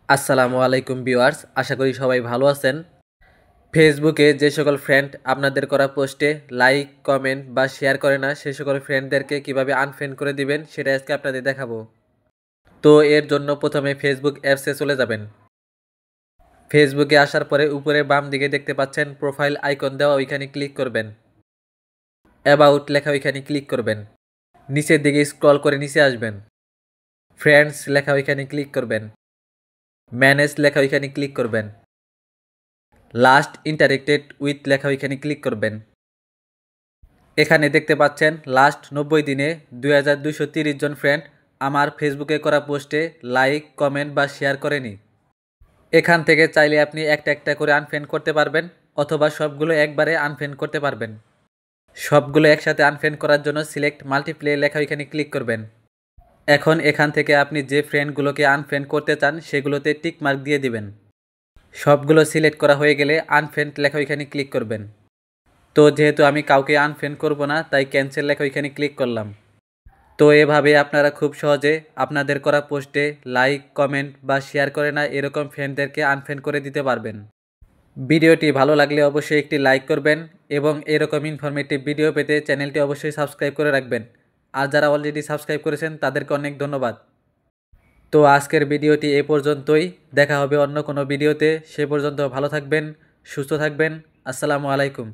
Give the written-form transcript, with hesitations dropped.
আসসালামু আলাইকুম ভিউয়ার্স, আশা করি সবাই ভালো আছেন। ফেসবুকে যে সকল ফ্রেন্ড আপনাদের করা পোস্টে লাইক, কমেন্ট বা শেয়ার করে না, সে সকল ফ্রেন্ডদেরকে কিভাবে আনফ্রেন্ড করে দিবেন সেটা আজকে আপনাদের দেখাবো। তো এর জন্য প্রথমে ফেসবুক অ্যাপসে চলে যাবেন। ফেসবুকে আসার পরে উপরে বাম দিকে দেখতে পাচ্ছেন প্রোফাইল আইকন দেওয়া, ওইখানে ক্লিক করবেন। অ্যাবাউট লেখা ওইখানে ক্লিক করবেন। নিচের দিকে স্ক্রল করে নিচে আসবেন। ফ্রেন্ডস লেখা ওইখানে ক্লিক করবেন। ম্যানেজ লেখা ওইখানে ক্লিক করবেন। লাস্ট ইন্টারেক্টেড উইথ লেখা ওইখানে ক্লিক করবেন। এখানে দেখতে পাচ্ছেন লাস্ট 90 দিনে 2230 জন ফ্রেন্ড আমার ফেসবুকে করা পোস্টে লাইক, কমেন্ট বা শেয়ার করেনি। এখান থেকে চাইলে আপনি একটা একটা করে আনফ্রেন্ড করতে পারবেন, অথবা সবগুলো একবারে আনফ্রেন্ড করতে পারবেন। সবগুলো একসাথে আনফ্রেন্ড করার জন্য সিলেক্ট মাল্টিপ্লে লেখা ওইখানে ক্লিক করবেন। এখন এখান থেকে আপনি যে ফ্রেন্ডগুলোকে আনফ্রেন্ড করতে চান সেগুলোতে টিক মার্ক দিয়ে দিবেন। সবগুলো সিলেক্ট করা হয়ে গেলে আনফ্রেন্ড লেখা ওইখানে ক্লিক করবেন। তো যেহেতু আমি কাউকে আনফ্রেন্ড করব না, তাই ক্যান্সেল লেখা ওইখানে ক্লিক করলাম। তো এভাবে আপনারা খুব সহজে আপনাদের করা পোস্টে লাইক, কমেন্ট বা শেয়ার করে না এরকম ফ্রেন্ডদেরকে আনফ্রেন্ড করে দিতে পারবেন। ভিডিওটি ভালো লাগলে অবশ্যই একটি লাইক করবেন এবং এরকম ইনফরমেটিভ ভিডিও পেতে চ্যানেলটি অবশ্যই সাবস্ক্রাইব করে রাখবেন। আর যারা অলরেডি সাবস্ক্রাইব করেছেন তাদেরকে অনেক ধন্যবাদ। তো আজকের ভিডিওটি এ পর্যন্তই। দেখা হবে অন্য কোনো ভিডিওতে। সে পর্যন্ত ভালো থাকবেন, সুস্থ থাকবেন। আসসালামু আলাইকুম।